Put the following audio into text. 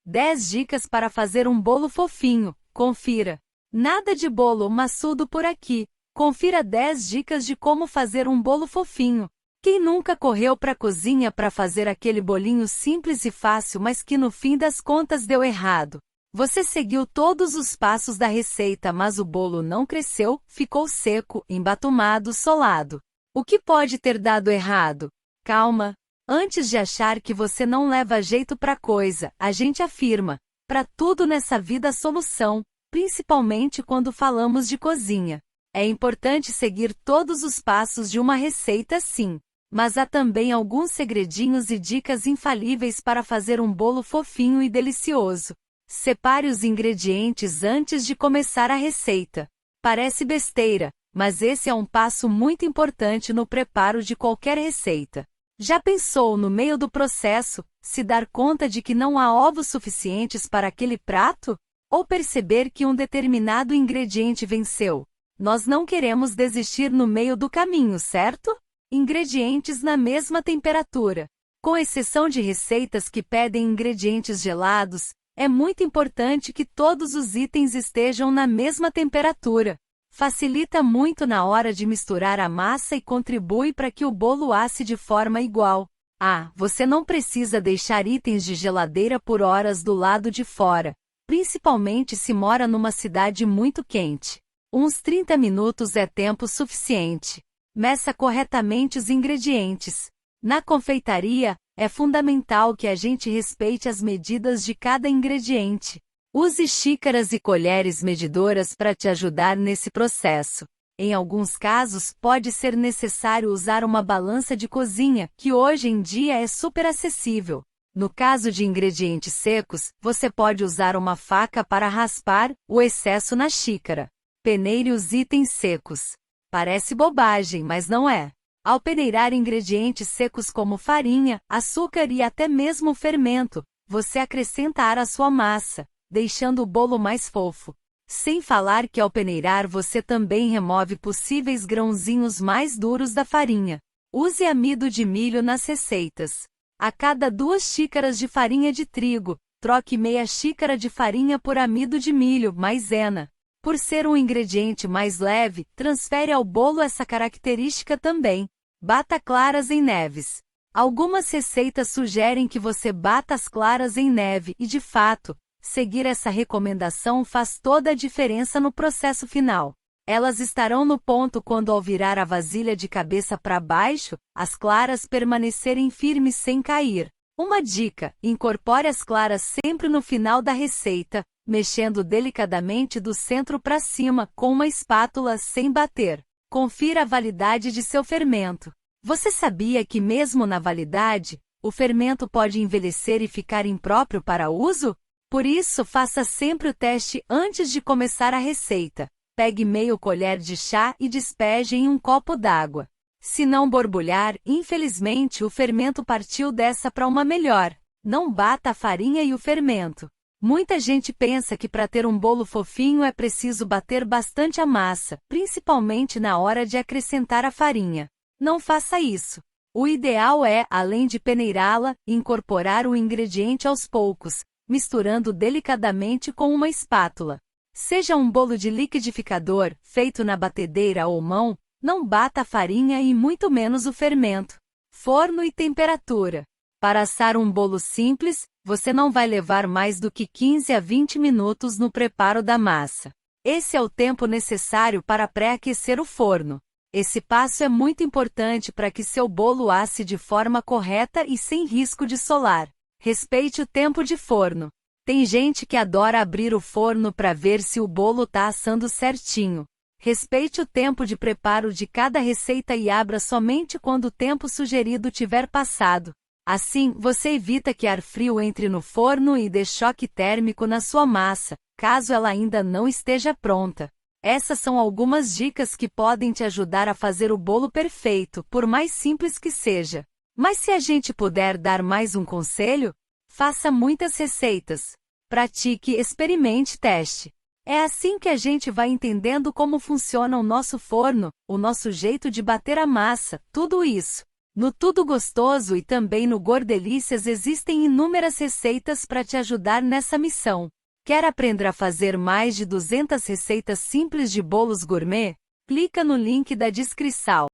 10 dicas para fazer um bolo fofinho. Confira. Nada de bolo maçudo por aqui. Confira 10 dicas de como fazer um bolo fofinho. Quem nunca correu para a cozinha para fazer aquele bolinho simples e fácil, mas que no fim das contas deu errado? Você seguiu todos os passos da receita, mas o bolo não cresceu, ficou seco, embatumado, solado. O que pode ter dado errado? Calma. Antes de achar que você não leva jeito para coisa, a gente afirma: para tudo nessa vida há solução, principalmente quando falamos de cozinha. É importante seguir todos os passos de uma receita, sim. Mas há também alguns segredinhos e dicas infalíveis para fazer um bolo fofinho e delicioso. Separe os ingredientes antes de começar a receita. Parece besteira, mas esse é um passo muito importante no preparo de qualquer receita. Já pensou, no meio do processo, se dar conta de que não há ovos suficientes para aquele prato? Ou perceber que um determinado ingrediente venceu? Nós não queremos desistir no meio do caminho, certo? Ingredientes na mesma temperatura. Com exceção de receitas que pedem ingredientes gelados, é muito importante que todos os itens estejam na mesma temperatura. Facilita muito na hora de misturar a massa e contribui para que o bolo asse de forma igual. Você não precisa deixar itens de geladeira por horas do lado de fora, principalmente se mora numa cidade muito quente. Uns 30 minutos é tempo suficiente. Meça corretamente os ingredientes. Na confeitaria, é fundamental que a gente respeite as medidas de cada ingrediente. Use xícaras e colheres medidoras para te ajudar nesse processo. Em alguns casos, pode ser necessário usar uma balança de cozinha, que hoje em dia é super acessível. No caso de ingredientes secos, você pode usar uma faca para raspar o excesso na xícara. Peneire os itens secos. Parece bobagem, mas não é. Ao peneirar ingredientes secos como farinha, açúcar e até mesmo fermento, você acrescenta ar à sua massa, deixando o bolo mais fofo. Sem falar que ao peneirar você também remove possíveis grãozinhos mais duros da farinha. Use amido de milho nas receitas. A cada 2 xícaras de farinha de trigo, troque meia xícara de farinha por amido de milho, maisena. Por ser um ingrediente mais leve, transfere ao bolo essa característica também. Bata claras em neves. Algumas receitas sugerem que você bata as claras em neve e, de fato, seguir essa recomendação faz toda a diferença no processo final. Elas estarão no ponto quando, ao virar a vasilha de cabeça para baixo, as claras permanecerem firmes sem cair. Uma dica: incorpore as claras sempre no final da receita, mexendo delicadamente do centro para cima com uma espátula sem bater. Confira a validade de seu fermento. Você sabia que mesmo na validade, o fermento pode envelhecer e ficar impróprio para uso? Por isso, faça sempre o teste antes de começar a receita. Pegue meio colher de chá e despeje em um copo d'água. Se não borbulhar, infelizmente o fermento partiu dessa para uma melhor. Não bata a farinha e o fermento. Muita gente pensa que para ter um bolo fofinho é preciso bater bastante a massa, principalmente na hora de acrescentar a farinha. Não faça isso. O ideal é, além de peneirá-la, incorporar o ingrediente aos poucos, misturando delicadamente com uma espátula. Seja um bolo de liquidificador, feito na batedeira ou mão, não bata a farinha e muito menos o fermento. Forno e temperatura. Para assar um bolo simples, você não vai levar mais do que 15 a 20 minutos no preparo da massa. Esse é o tempo necessário para pré-aquecer o forno. Esse passo é muito importante para que seu bolo asse de forma correta e sem risco de solar. Respeite o tempo de forno. Tem gente que adora abrir o forno para ver se o bolo está assando certinho. Respeite o tempo de preparo de cada receita e abra somente quando o tempo sugerido tiver passado. Assim, você evita que ar frio entre no forno e dê choque térmico na sua massa, caso ela ainda não esteja pronta. Essas são algumas dicas que podem te ajudar a fazer o bolo perfeito, por mais simples que seja. Mas se a gente puder dar mais um conselho, faça muitas receitas. Pratique, experimente, teste. É assim que a gente vai entendendo como funciona o nosso forno, o nosso jeito de bater a massa, tudo isso. No Tudo Gostoso e também no Gordelícias existem inúmeras receitas para te ajudar nessa missão. Quer aprender a fazer mais de 200 receitas simples de bolos gourmet? Clica no link da descrição.